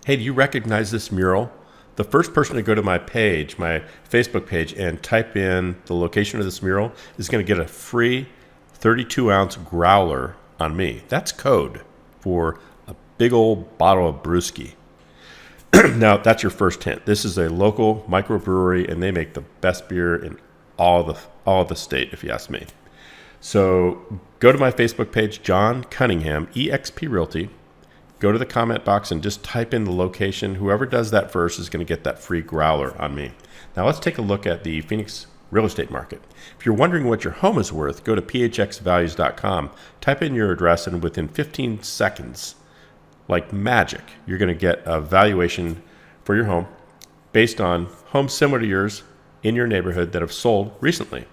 hey, do you recognize this mural? The first person to go to my page, my Facebook page, and type in the location of this mural is going to get a free 32-ounce growler on me. That's code for a big old bottle of brewski. Now, that's your first hint. This is a local microbrewery, and they make the best beer in all the state, if you ask me. So go to my Facebook page, John Cunningham, eXp Realty. Go to the comment box and just type in the location. Whoever does that first is going to get that free growler on me. Now let's take a look at the Phoenix real estate market. If you're wondering what your home is worth, go to phxvalues.com, type in your address, and within 15 seconds, like magic, you're going to get a valuation for your home based on homes similar to yours in your neighborhood that have sold recently.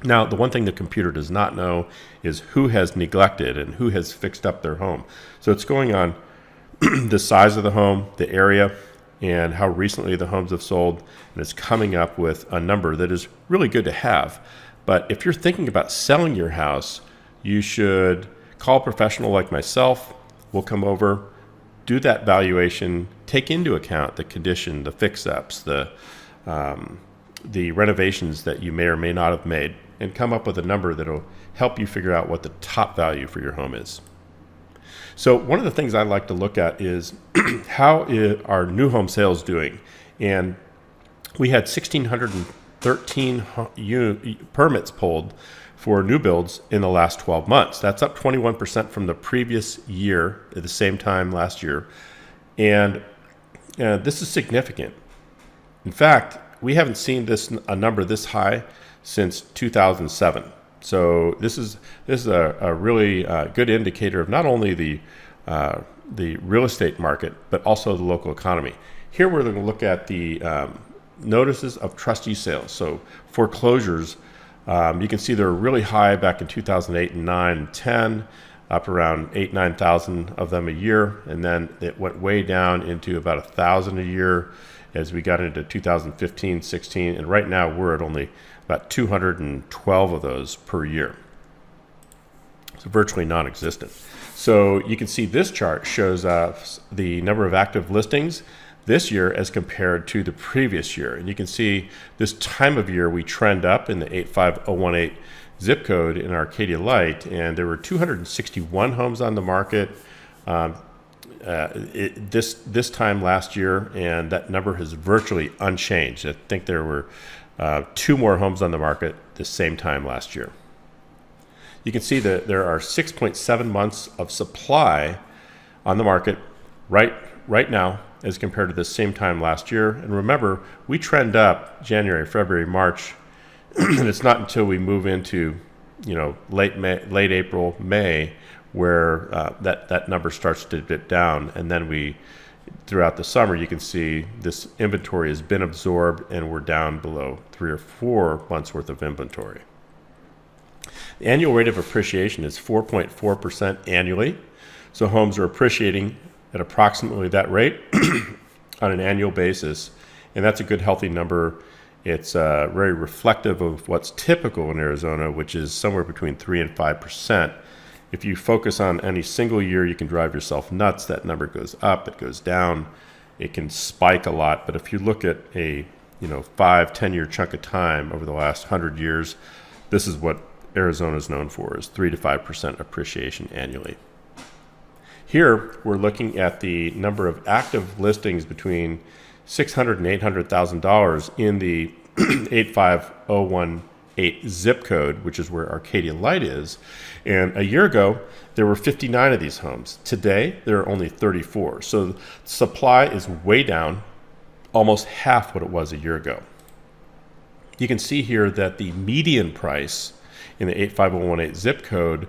Now, the one thing the computer does not know is who has neglected and who has fixed up their home. So it's going on the size of the home, the area, and how recently the homes have sold, and it's coming up with a number that is really good to have. But if you're thinking about selling your house, you should call a professional like myself. We'll come over, do that valuation, take into account the condition, the fix-ups, the renovations that you may or may not have made, and come up with a number that will help you figure out what the top value for your home is. So one of the things I like to look at is how are new home sales doing? And we had 1,613 permits pulled for new builds in the last 12 months. That's up 21% from the previous year at the same time last year. And this is significant. In fact, we haven't seen a number this high since 2007. So this is a really good indicator of not only the real estate market, but also the local economy. Here we're going to look at the notices of trustee sales. So foreclosures, you can see they're really high back in 2008 and 9 and 10, up around 9,000 of them a year. And then it went way down into about 1,000 a year as we got into 2015, 16, and right now we're at only about 212 of those per year. So virtually non-existent. So you can see this chart shows the number of active listings this year as compared to the previous year. And you can see this time of year we trend up in the 85018 zip code in Arcadia Lite, and there were 261 homes on the market this time last year, and that number is virtually unchanged. I think there were 2 more homes on the market the same time last year. You can see that there are 6.7 months of supply on the market right now as compared to the same time last year. And remember, we trend up January, February, March, and it's not until we move into late April, May, where that number starts to dip down. And then throughout the summer, you can see this inventory has been absorbed and we're down below 3 or 4 months worth of inventory. The annual rate of appreciation is 4.4% annually. So homes are appreciating at approximately that rate on an annual basis. And that's a good, healthy number. It's very reflective of what's typical in Arizona, which is somewhere between 3 and 5%. If you focus on any single year, you can drive yourself nuts. That number goes up, it goes down, it can spike a lot. But if you look at a 5-10 year chunk of time over the last 100 years, this is what Arizona is known for, is 3 to 5% appreciation annually. Here we're looking at the number of active listings between $600,000 and $800,000 in the 85018 zip code, which is where Arcadia Lite is. And a year ago, there were 59 of these homes. Today, there are only 34. So supply is way down, almost half what it was a year ago. You can see here that the median price in the 85018 zip code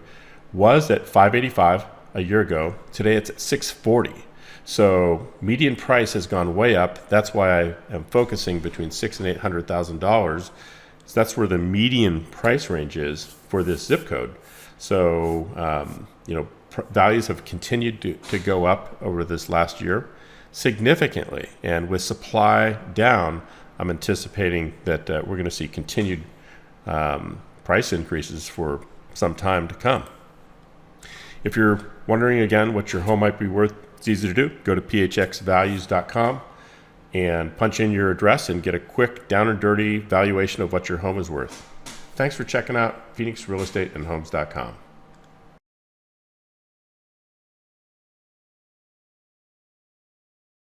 was at $585 a year ago. Today, it's at $640. So median price has gone way up. That's why I am focusing between $600,000 and $800,000. So that's where the median price range is for this zip code. So, values have continued to go up over this last year significantly. And with supply down, I'm anticipating that we're going to see continued price increases for some time to come. If you're wondering again what your home might be worth It's easy to do. Go to phxvalues.com and punch in your address and get a quick down and dirty valuation of what your home is worth. Thanks for checking out PhoenixRealEstateandHomes.com.